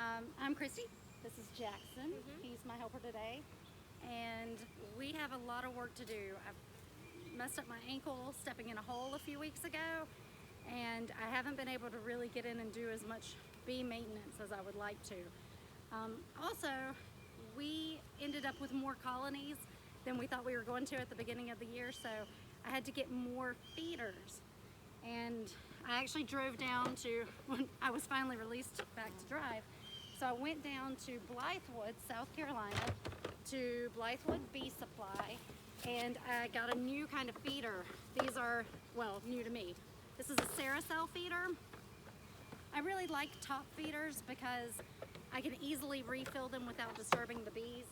I'm Christy. This is Jackson. He's my helper today. And we have a lot of work to do. I've messed up my ankle stepping in a hole a few weeks ago, and I haven't been able to really get in and do as much bee maintenance as I would like to. Also, we ended up with more colonies than we thought we were going to at the beginning of the year, so I had to get more feeders. And I actually drove down to, when I was finally released back to drive, so I went down to Blythewood, South Carolina, to Blythewood Bee Supply, and I got a new kind of feeder. These are, well, new to me. This is a ceracell feeder. I really like top feeders because I can easily refill them without disturbing the bees.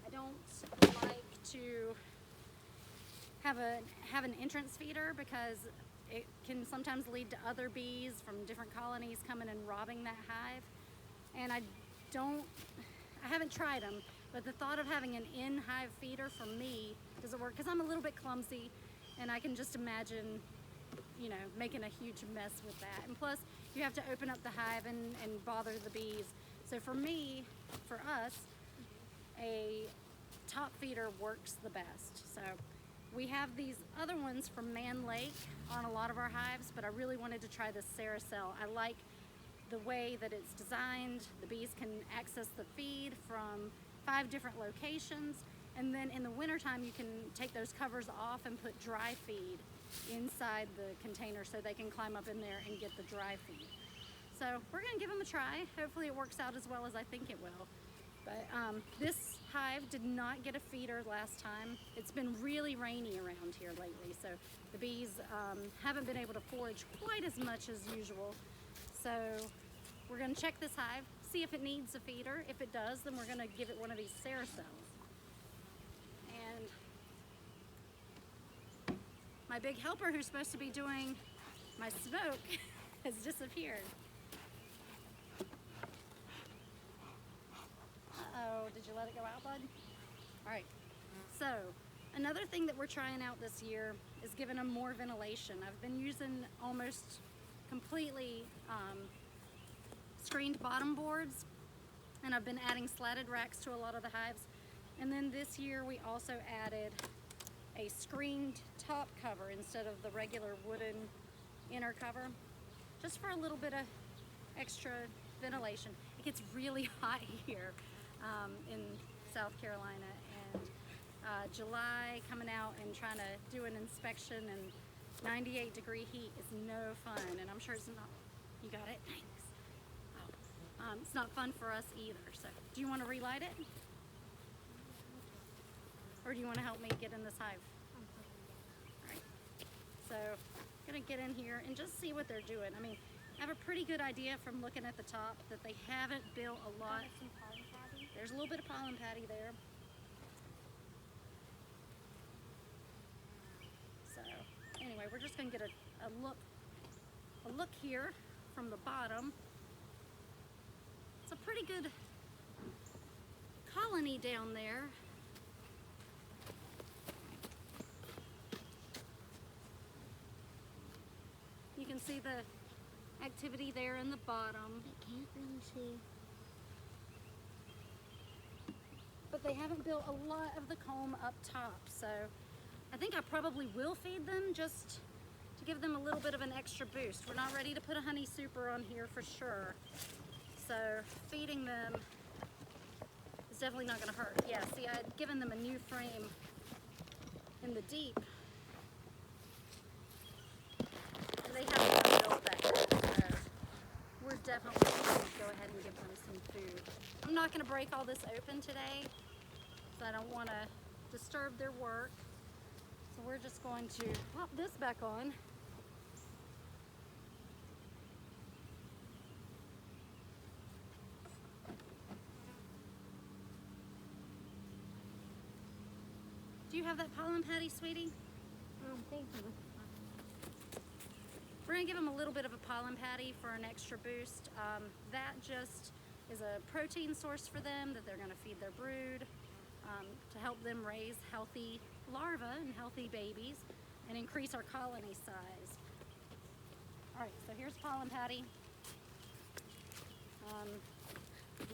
I don't like to have an entrance feeder because it can sometimes lead to other bees from different colonies coming and robbing that hive. And I haven't tried them, but the thought of having an in-hive feeder for me doesn't work because I'm a little bit clumsy and I can just imagine, you know, making a huge mess with that. And plus, you have to open up the hive and bother the bees. So for me, for us, a top feeder works the best. So we have these other ones from Man Lake on a lot of our hives, but I really wanted to try this ceracell. I like the way that it's designed. The bees can access the feed from 5 different locations, and then in the wintertime you can take those covers off and put dry feed inside the container so they can climb up in there and get the dry feed. So we're gonna give them a try. Hopefully it works out as well as I think it will. But this hive did not get a feeder last time. It's been really rainy around here lately, so the bees haven't been able to forage quite as much as usual. So we're gonna check this hive, see if it needs a feeder. If it does, then we're gonna give it one of these ceracells. And my big helper who's supposed to be doing my smoke has disappeared. Uh-oh, did you let it go out, bud? All right, so another thing that we're trying out this year is giving them more ventilation. I've been using almost completely screened bottom boards, and I've been adding slatted racks to a lot of the hives. And then this year we also added a screened top cover instead of the regular wooden inner cover, just for a little bit of extra ventilation. It gets really hot here in South Carolina, and July coming out and trying to do an inspection and 98-degree heat is no fun, and I'm sure it's not. You got it? Thanks. Oh. It's not fun for us either. So do you want to relight it? Or do you want to help me get in this hive? All right. So I'm going to get in here and just see what they're doing. I mean, I have a pretty good idea from looking at the top that they haven't built a lot. There's a little bit of pollen patty there. So anyway, we're just going to get a look here from the bottom. It's a pretty good colony down there. You can see the activity there in the bottom. I can't really see. But they haven't built a lot of the comb up top, so I think I probably will feed them just to give them a little bit of an extra boost. We're not ready to put a honey super on here for sure, so feeding them is definitely not going to hurt. Yeah, see, I had given them a new frame in the deep, and they haven't even built that yet, so we're definitely going to go ahead and give them some food. I'm not going to break all this open today, so I don't want to disturb their work. So we're just going to pop this back on. Do you have that pollen patty, sweetie? Thank you. We're gonna give them a little bit of a pollen patty for an extra boost. That just is a protein source for them that they're gonna feed their brood to help them raise healthy larvae and healthy babies and increase our colony size. All right, so here's pollen patty.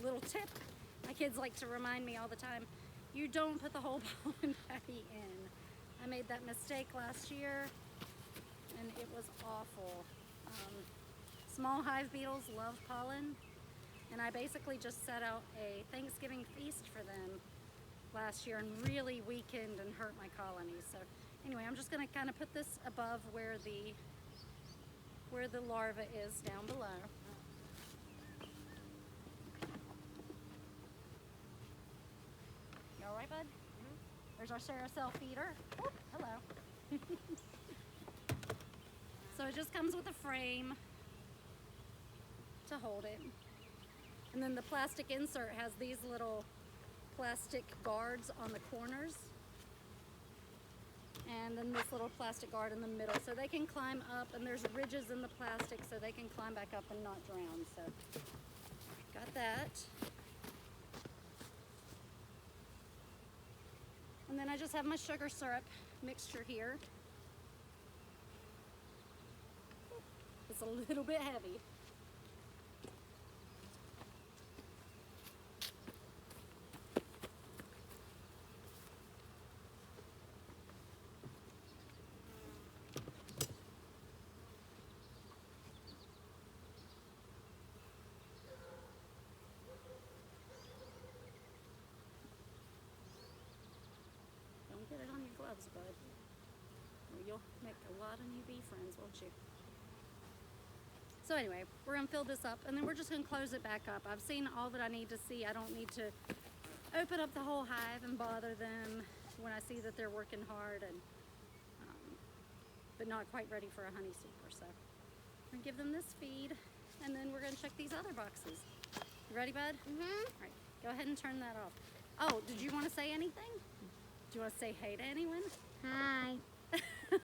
little tip, my kids like to remind me all the time, you don't put the whole pollen patty in. I made that mistake last year and it was awful. Small hive beetles love pollen, and I basically just set out a Thanksgiving feast for them last year and really weakened and hurt my colonies. So anyway, I'm just going to kind of put this above where the larva is down below. You all right, bud? There's our ceracell feeder. Oh, hello. So it just comes with a frame to hold it. And then the plastic insert has these little plastic guards on the corners. And then this little plastic guard in the middle so they can climb up, and there's ridges in the plastic so they can climb back up and not drown. So got that. And then I just have my sugar syrup mixture here. It's a little bit heavy. Don't get it on your gloves, bud. Or you'll make a lot of new bee friends, won't you? So anyway, we're gonna fill this up and then we're just gonna close it back up. I've seen all that I need to see. I don't need to open up the whole hive and bother them when I see that they're working hard and but not quite ready for a honey super. So I'm gonna give them this feed and then we're gonna check these other boxes. You ready, bud? Mm-hmm. All right, go ahead and turn that off. Oh, did you want to say anything? Do you want to say hey to anyone? Hi.